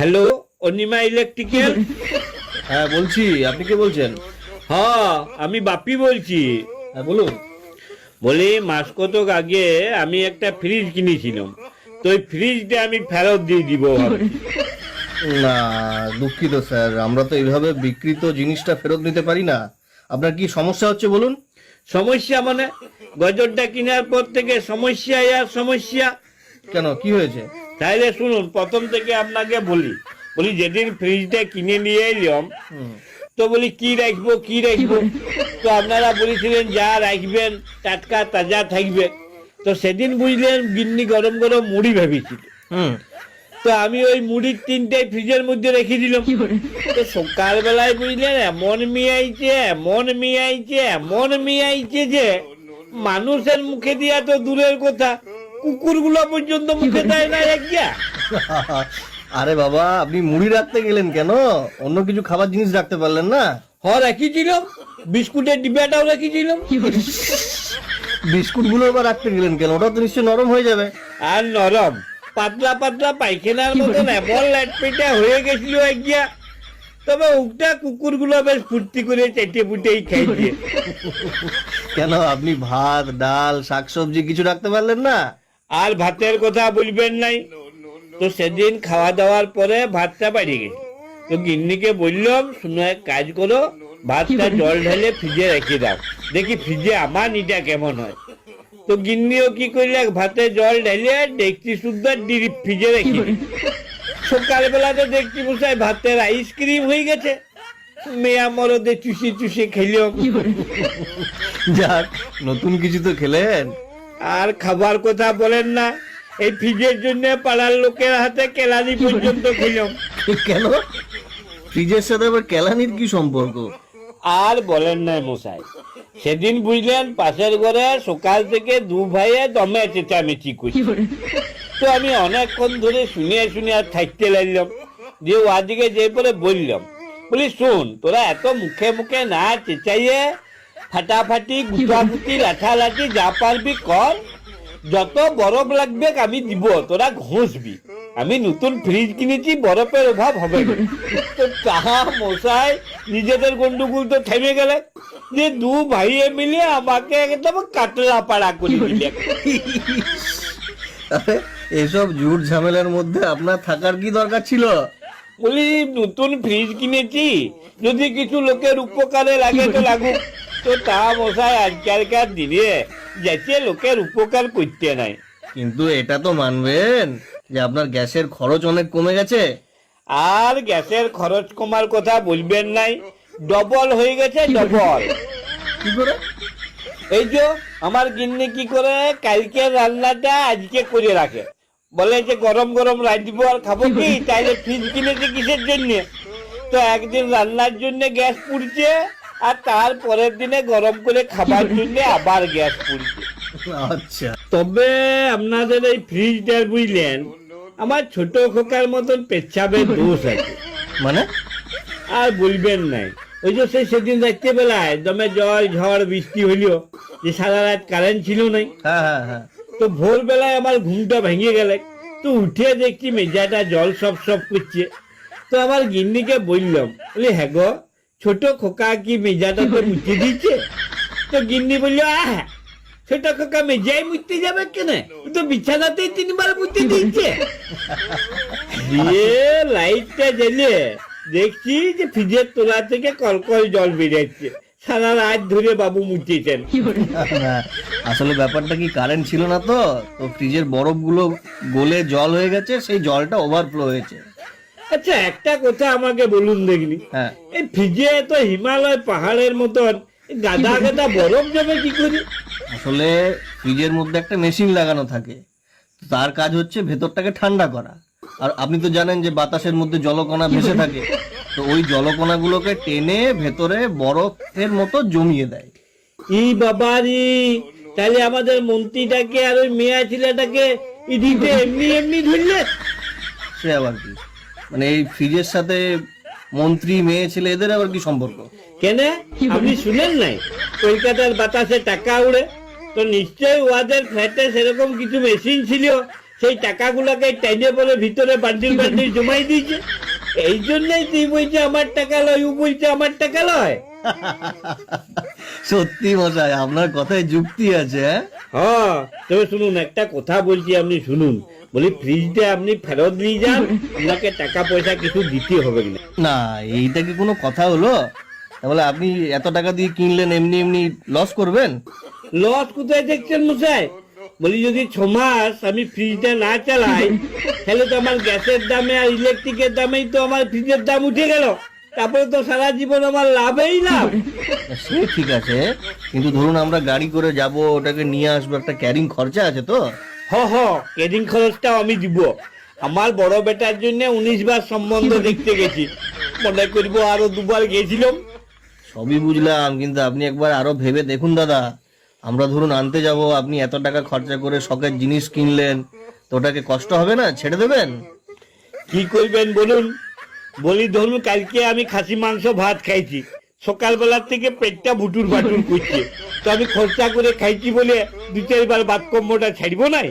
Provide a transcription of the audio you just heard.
Hello, Anima electrical. হ্যাঁ বলছি, আপনি কে বলছেন? হ্যাঁ, আমি বাপি বলছি। হ্যাঁ বলুন। বলি, মাস কতক আগে আমি একটা ফ্রিজ কিনেছিলাম, তো ওই ফ্রিজটা আমি ফেরত দিয়ে দিব ভাবছি। না, দুঃখিত স্যার, আমরা তো এইভাবে বিক্রিত জিনিসটা ফেরত নিতে পারি না। আপনার কি সমস্যা হচ্ছে বলুন? সমস্যা মানে? গজরটা কেনার পর থেকে সমস্যা আর সমস্যা। কেন, কি হয়েছে? তাইলে শুনুন, প্রথম থেকে আপনাকে বলি যেদিন ফ্রিজটা কিনে নিয়ে এলাম, হুম। তো বলি কি রাখবো কি রাখবো, তো আপনারা বলেছিলেন যা রাখবেন টাটকা তাজা থাকবে। তো সেদিন বুঝলেন গিন্নি গরম গরম মুড়ি ভেবেছিল, হুম। তো আমি ওই মুড়ির তিনটে ফ্রিজের মধ্যে রেখে দিলাম। তো সকালবেলায় বুঝলেন এমন মিয়াইছে যে মানুষের মুখে দিয়া তো দূরের কথা, কুকুরগুলো পর্যন্ত মুখে দেয় না একগা। আরে বাবা, আপনি মুড়ি রাখতে গেলেন কেন? অন্য কিছু খাবার জিনিস রাখতে পারলেন না? রেখেছিলাম, বিস্কুটের ডিব্বাটাও রেখেছিলাম। বিস্কুট গুলো আবার রাখতে গেলেন কেন? ওটা তো নিশ্চয়ই নরম হয়ে যাবে। আর নরম পাতলা পাতলা পায়খানার মতন এমন ল্যাটপেটা হয়ে গেছিল একগা। তবে ওটা কুকুরগুলো বেশ ফুর্তি করে চেটে পুটেই খাইছে। কেন, আপনি ভাত ডাল শাকসবজি কিছু রাখতে পারলেন না? আর ভাতের কথা বলবেন নাই। তো সেদিন খাওয়া দাওয়ার পরে ভাতটা বাড়িয়ে গেছে, তো গিন্নিকে বললাম, শুনো এক কাজ করো, ভাতটা জল ঢেলে ফ্রিজে রেখে দাও, দেখি ফ্রিজে আমার নিটা কেমন হয়। তো গিন্নিও কি করলে, ভাতে জল ঢেলে দেখছি সুদ্ধা ডিপ ফ্রিজে রেখে দিল। সকালবেলা তো দেখছি মশাই ভাতের আইসক্রিম হয়ে গেছে। মেয়া মরদে চুষি চুষি খেলাম। যাক, নতুন কিছু তো খেলেন। আর খাবার কথা বলেন না, এই ফ্রিজের জন্য পাড়ার লোকের হাতে কেলানি পর্যন্ত খেলাম। কেন, ফ্রিজের সাথে আবার কেলানির কি সম্পর্ক? আর বলেন না মশাই, সেদিন বুঝলেন পাশের ঘরে সকাল থেকে দু ভাইয়ে দমে চেঁচামেচি করছে। তো আমি অনেকক্ষণ ধরে শুনে আর থাকতে লাগলাম, দিয়ে ওদিকে যে পরে বললাম, বলি শোন, তোরা এত মুখে মুখে না চেঁচাইয়ে ফাটাফাটি গুটাগুটি লাঠালাঠি যা পারবি কর, যত বরফ লাগবে আমি দিব, তোরা ঘষবি। আমি নতুন ফ্রিজ কিনেছি, বরফের অভাব হবে না। তো তাহা মশাই নিজেদের গন্ডগোল তো থেমে গেলে, যে দু ভাইয়ে মিলে আমাকে একদম কাটলা পাড়া করে দিলে। আরে, এসব ঝুট ঝামেলার মধ্যে আপনার থাকার কি দরকার ছিল? বলি, নতুন ফ্রিজ কিনেছি, যদি কিছু লোকের উপকারে লাগে তো লাগুক। তো তা মশাই আজকালকার দিনে যাচ্ছে লোকের উপকার করতে নাই। কিন্তু এটা তো মানবেন যে আপনার গ্যাসের খরচ অনেক কমে গেছে। আর গ্যাসের খরচ কমার কথা বলবেন নাই, ডবল হয়ে গেছে, ডবল। কি করে? এই যে আমার গিন্নি কি করে, কালকে রান্নাটা আজকে করে রাখে, বলে যে গরম গরম রাঁধবো আর খাবো কি, তাইলে ফ্রিজ কিনেছে কিসের জন্য? তো একদিন রান্নার জন্য গ্যাস পুড়ছে, আর তার পরের দিনে গরম করে খাবার জন্য আবার গ্যাস পুড়ছে। আচ্ছা। তবে আপনাদের এই ফ্রিজটার বুঝলেন, আমার ছোট খোকার মতন পেচ্ছাবের দোষ আছে। মানে? আর বলবেন নাই, ওই যে সেদিন রাত্রে বেলায় দমে জল ঝড় বৃষ্টি হইলো, যে সারা রাত কারেন্ট ছিল নাই। হ্যাঁ হ্যাঁ হ্যাঁ। তো ভোরবেলায় আমার ঘুমটা ভেঙে গেলে, তো উঠে দেখছি মেজাটা জল সব সব করছে। তো আমার গিন্নিকে বললাম, বলি হ্যাঁ গো, ছোট খোকা কি মেজাটা তো মুছে দিচ্ছে? তো গিন্নি বললো, ছোট খোকা মেজাই মুছতে যাবে কেন, ও তো বিছানাতেই 3 বার মুছে দিচ্ছে। দিয়ে লাইটটা জ্বেলে দেখছি যে ফ্রিজের তোলা থেকে কলকল জল বেরোচ্ছে। সারা রাত ধরে বাবু মুছেছেন। না, আসলে ব্যাপারটা কি, কারেন্ট ছিল না তো তো ফ্রিজের বরফগুলো গলে জল হয়ে গেছে, সেই জলটা ওভারফ্লো হয়েছে। আচ্ছা, একটা কথা আমাকে বলুন দেখলি, হ্যাঁ। এই ফ্রিজে তো হিমালয় পাহাড়ের মতন গাদা গাদা বরফ জমে কি করে? আসলে ফ্রিজের মধ্যে একটা মেশিন লাগানো থাকে, তার কাজ হচ্ছে ভেতরটাকে ঠান্ডা করা। আর আপনি তো জানেন যে বাতাসের মধ্যে জলকণা ভেসে থাকে, তো ওই জলকণাগুলোকে টেনে ভেতরে বরফের মতো জমিয়ে দেয়। ই বাবারি, তাহলে আমাদের মন্ত্রীটাকে আর ওই মেয়া ছেলেটাকে ইদিতে এমনি এমনি ধরলে। সে আবার কি, মানে এই ফ্রিজের সাথে মন্ত্রী মেয়ে ছেলে এদের আবার কি সম্পর্ক? কেন, আপনি শুনেন নাই কলকাতার বাতাসে টাকা উড়ে? তো নিশ্চয়ই ওদের ফ্ল্যাটে সেরকম কিছু মেশিন ছিল, সেই টাকাগুলোকে টেনে পরে ভিতরে বান্ডিল বান্ডিল জমাই দিয়েছে। এই জন্যই তুই বলছে আমার টাকা লয়, ও বলছে আমার টাকা লয়। সত্যি মশাই, আপনার কথায় যুক্তি আছে। হ্যাঁ, তবে শুনুন, একটা কথা বলছি, আপনি শুনুন। বলি ফ্রিজটা আপনি ফেরত নিয়ে যান, আপনাকে টাকা পয়সা কিছু দিতে হবে না। না, এইটা কি কোনো কথা হলো? তাহলে আপনি এত টাকা দিয়ে কিনলেন, এমনি এমনি লস করবেন? লস কোথায় দেখছেন মশাই? বলি যদি 6 মাস আমি ফ্রিজটা না চালাই, তাহলে তো আমার গ্যাসের দামে আর ইলেকট্রিকের দামেই তো আমার ফ্রিজের দাম উঠে গেল। তারপরে তো সারা জীবন আমার লাভই লাভ। সে ঠিক আছে, কিন্তু ধরুন আমরা গাড়ি করে যাব, ওটাকে নিয়ে আসবো, একটা ক্যারিং খরচা আছে তো। কেডিং খরচটাও আমি দিব। আমার বড় বেটার জন্য 19 বার সম্বন্ধ দেখতে গেছি, মনে করব আরো 2 বার গেছিলাম। সবই বুঝলাম, কিন্তু আপনি একবার আরো ভেবে দেখুন দাদা। আমরা ধরুন আনতে যাব, আপনি এত টাকা খরচা করে শখের জিনিস কিনলেন, তো ওটাকে কষ্ট হবে না? ছেড়ে দেবেন? কি করবেন বলুন? বলি ধরুন কালকে আমি খাসি মাংস ভাত খাইছি, সকালবেলার থেকে পেটটা ভুটুর ভাটুর করছে, তো আমি খরচা করে খাইছি বলে 2-4 বার বাতকম্মটা ছাড়বো নাই।